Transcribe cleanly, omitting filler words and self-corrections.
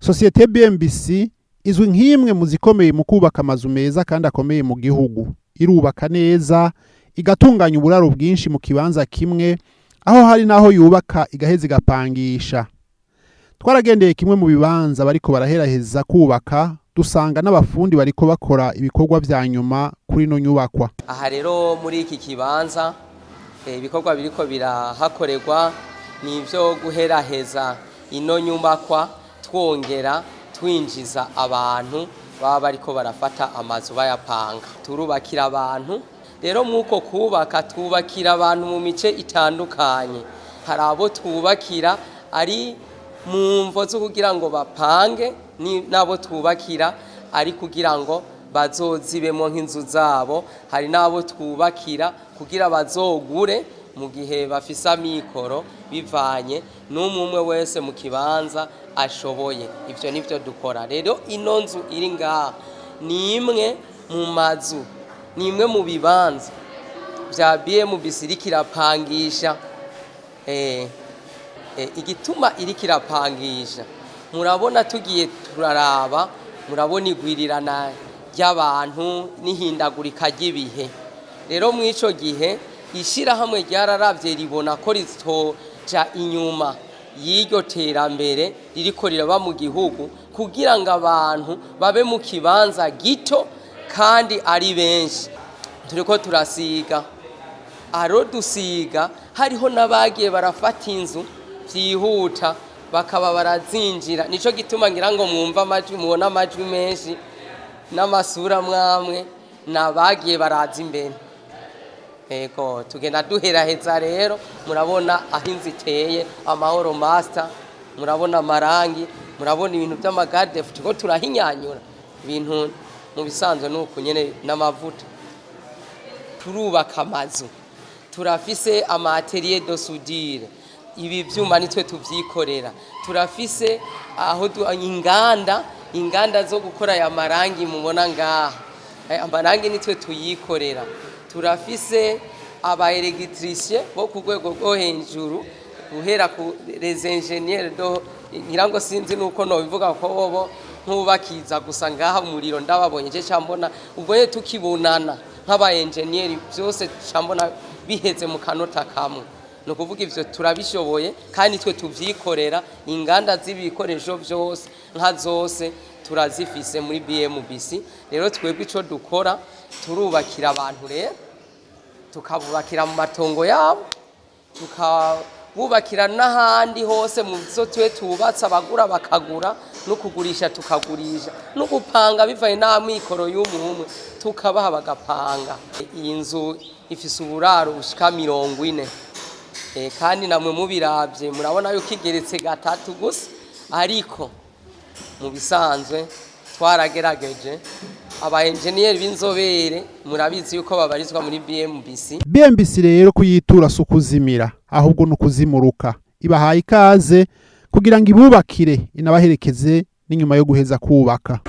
Sosiyete Bmbc izwi nk'imwe mu zikomeye mu kubaka amazu meza kandi akomeye mu gihugu. Irubaka neza, igatunganya uburaro bwinshi mu kibanza kimwe, aho hari naho yubaka igaheza igapangisha. Twaragendeye kimwe mu bibanza bariko baraheraheza kubaka, dusanga n'abafundi bariko bakora ibikorwa vya nyuma kuri no nyubakwa. Aha rero muri iki kibanza ibikorwa biriko birahakorerwa nivyo guheraheza ino nyubakwa, twongera twinjiza abantu baba bariko barafata amazu bayapanga. Turubakira abantu rero mwuko kubaka, twubakira abantu mu mice itandukanye. Hari abo twubakira ari mu mvo zo kugira ngo bapange, nabo twubakira ari kugira ngo bazozibemo nk'inzu zabo. Hari nabo twubakira kugira bazogure mu gihe bafise amikoro, bivanye n'umwe wese mu kibanza ashoboye. Ivyo nivyo dukora. Rero ino nzu iri ngaha ni imwe mu mazu, ni imwe mu bibanza vya Bmbc iriko irapangisha. Igituma iriko irapangisha, murabona tugiye turaraba, murabona igwirirana ry'abantu n'ihindagurika ry'ibihe. Rero mw'ico gihe ishirahamwe ryararavye ribona ko ritoja inyuma y'iryo terambere ririko riraba mu gihugu, kugira ngo abantu babe mu kibanza gito kandi ari benshi. Turiko turasiga, aro dusiga hariho n'abagiye barafata inzu vyihuta bakaba barazinjira. Nico gituma ngira ngo mwumva amajwi, mubona amajwi menshi n'amasura mwamwe nabagiye baraza imbere. Ego tugenda duheraheza rero, murabona aho inzu iteye, amahoro master, murabona amarangi, murabona ibintu by'amagarde, turiko turahinyanyura ibintu mu bisanzwe nuko nyene n'amavuta. Turubaka amazu, turafise amaatelier de soudure, ibi vyuma nitwe tuvyikorera. Turafise aho inganda zo gukora ya marangi mubona ngaha, amarangi nitwe tuyikorera. Turafise aba electricien bo ku rwego rwo hejuru, guhera ku les ingénieurs do, ngirango sinzi nuko no bivuga ko bobo nkubakiza gusa ngaha umuriro ndababonye je cyambona ubwo ye tukibonana nk'aba ingénieurs byose cyambona biheze mu kanota kamwe. No kuvuga ivyo turabishoboye kandi twe tuvyikorera. Inganda z'ibikoresho byose nka zose turazifise muri Bmbc. Rero twebwe ico dukora, turubakira abantu rero, tukabubakira mu matongo yabo, tukabubakira n'ahandi hose mu zo tubatse, abagura bakagura, no kugurisha tukagurisha, no gupanga bivaye n'amikoro y'umwe tukabaha bagapanga. Iyi nzu ifise uburaro bushika 40, kandi namwe mubiravye murabona yuko igeretse gatatu gusa, ariko mu bisanzwe twaragerageje. Aba engineer b'inzobere murabizi yuko babarizwa muri Bmbc. Bmbc rero kuyitura sukuzimira, ahubwo nukuzimuruka. Ibahaye ikaze kugira ngo ibubakire, inabaherekeze n'inyuma yo guheza kubaka.